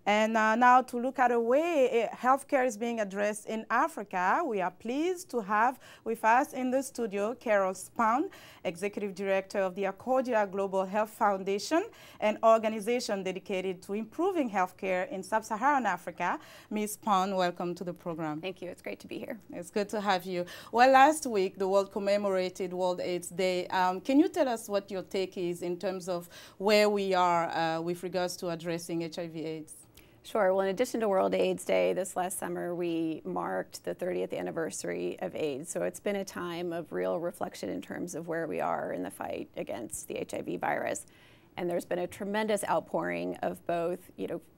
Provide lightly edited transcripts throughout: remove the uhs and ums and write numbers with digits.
And now to look at a way healthcare is being addressed in Africa, we are pleased to have with us in the studio Carol Spahn, Executive Director of the Accordia Global Health Foundation, an organization dedicated to improving healthcare in sub-Saharan Africa. Ms. Spahn, welcome to the program. Thank you. It's great to be here. It's good to have you. Well, last week the world commemorated World AIDS Day. Can you tell us what your take is in terms of where we are with regards to addressing HIV/AIDS? Sure. Well, in addition to World AIDS Day, this last summer we marked the 30th anniversary of AIDS. So it's been a time of real reflection in terms of where we are in the fight against the HIV virus. And there's been a tremendous outpouring of both,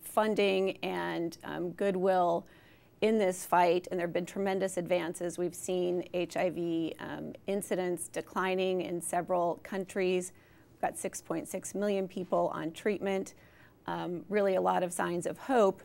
funding and goodwill in this fight, and there have been tremendous advances. We've seen HIV incidence declining in several countries. We've got 6.6 million people on treatment. Really a lot of signs of hope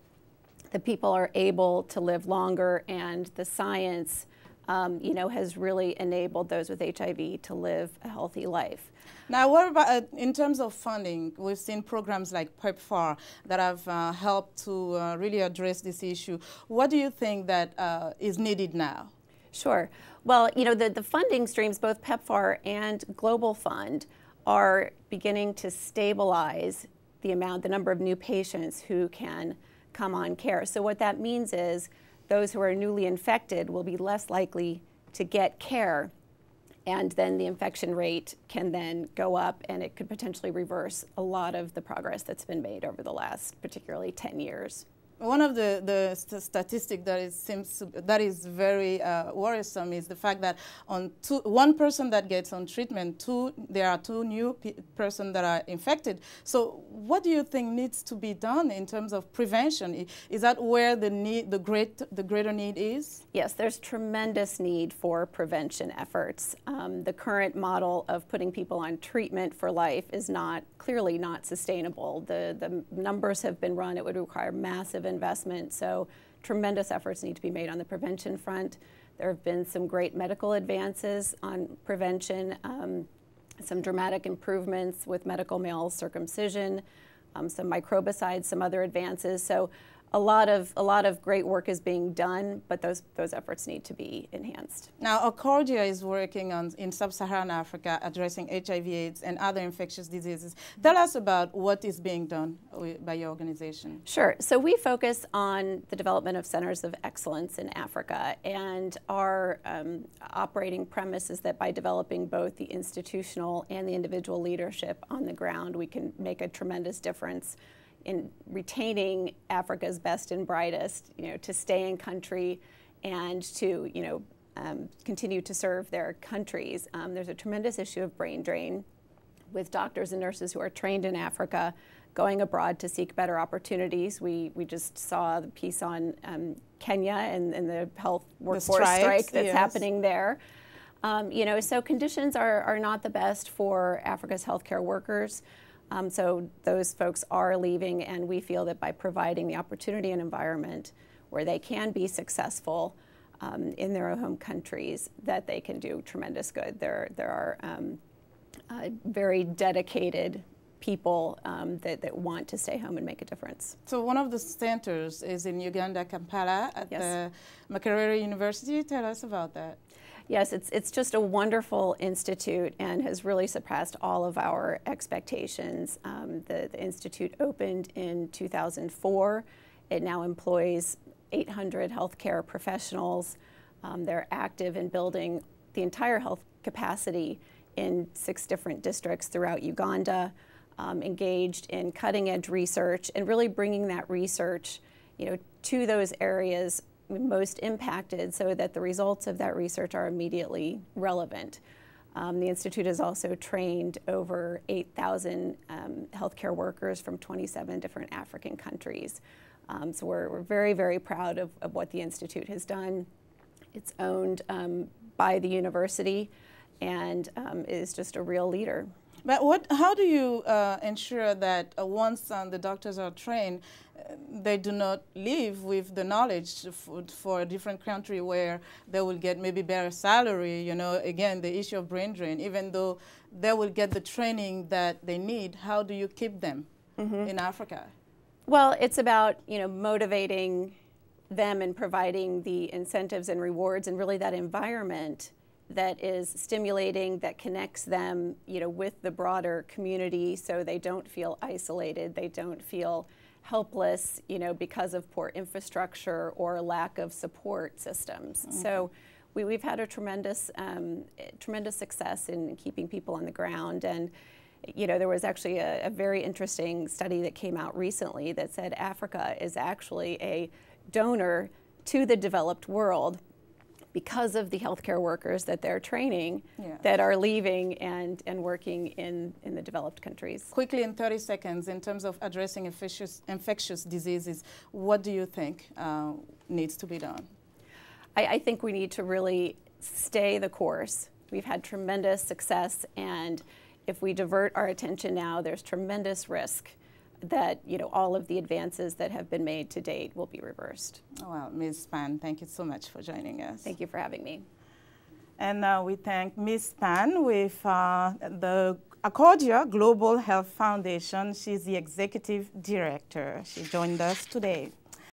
that people are able to live longer, and the science, has really enabled those with HIV to live a healthy life. Now, what about in terms of funding? We've seen programs like PEPFAR that have helped to really address this issue. What do you think that is needed now? Sure. Well, the funding streams, both PEPFAR and Global Fund, are beginning to stabilize the number of new patients who can come on care. So what that means is those who are newly infected will be less likely to get care, and then the infection rate can then go up, and it could potentially reverse a lot of the progress that's been made over the last particularly 10 years. One of the statistics that is very worrisome is the fact that on one person that gets on treatment, there are two new persons that are infected. So what do you think needs to be done in terms of prevention? Is that where the greater need is? Yes, there's tremendous need for prevention efforts. The current model of putting people on treatment for life is clearly not sustainable. The numbers have been run. It would require massive investment, so tremendous efforts need to be made on the prevention front. There have been some great medical advances on prevention, some dramatic improvements with medical male circumcision, some microbicides, some other advances. So a lot of great work is being done, but those efforts need to be enhanced. Now, Accordia is working in sub-Saharan Africa addressing HIV/AIDS and other infectious diseases. Tell us about what is being done by your organization. Sure. So we focus on the development of centers of excellence in Africa, and our operating premise is that by developing both the institutional and the individual leadership on the ground, we can make a tremendous difference in retaining Africa's best and brightest, to stay in country and to, continue to serve their countries. There's a tremendous issue of brain drain with doctors and nurses who are trained in Africa going abroad to seek better opportunities. We just saw the piece on Kenya and the health workforce strike that's happening there. So conditions are not the best for Africa's healthcare workers. So those folks are leaving, and we feel that by providing the opportunity and environment where they can be successful in their home countries, that they can do tremendous good. There are very dedicated people that want to stay home and make a difference. So one of the centers is in Uganda, Kampala, at the Makerere University. Tell us about that. Yes, it's just a wonderful institute and has really surpassed all of our expectations. The institute opened in 2004. It now employs 800 healthcare professionals. They're active in building the entire health capacity in 6 different districts throughout Uganda, engaged in cutting-edge research and really bringing that research, to those areas most impacted so that the results of that research are immediately relevant. The Institute has also trained over 8,000 healthcare workers from 27 different African countries. So we're very, very proud of what the Institute has done. It's owned by the university and is just a real leader. But how do you ensure that once the doctors are trained, they do not leave with the knowledge for a different country where they will get maybe better salary, again, the issue of brain drain, even though they will get the training that they need, how do you keep them in Africa? Well, it's about, motivating them and providing the incentives and rewards and really that environment that is stimulating, that connects them, with the broader community so they don't feel isolated, they don't feel helpless, because of poor infrastructure or lack of support systems. Mm-hmm. So we've had a tremendous success in keeping people on the ground. And there was actually a very interesting study that came out recently that said Africa is actually a donor to the developed world because of the healthcare workers that they're training, yeah, that are leaving and working in the developed countries. Quickly, in 30 seconds, in terms of addressing infectious diseases, what do you think needs to be done? I think we need to really stay the course. We've had tremendous success, and if we divert our attention now, there's tremendous risk that all of the advances that have been made to date will be reversed. Oh, well, Ms. Spahn, thank you so much for joining us. Thank you for having me. And we thank Ms. Spahn with the Accordia Global Health Foundation. She's the executive director. She joined us today.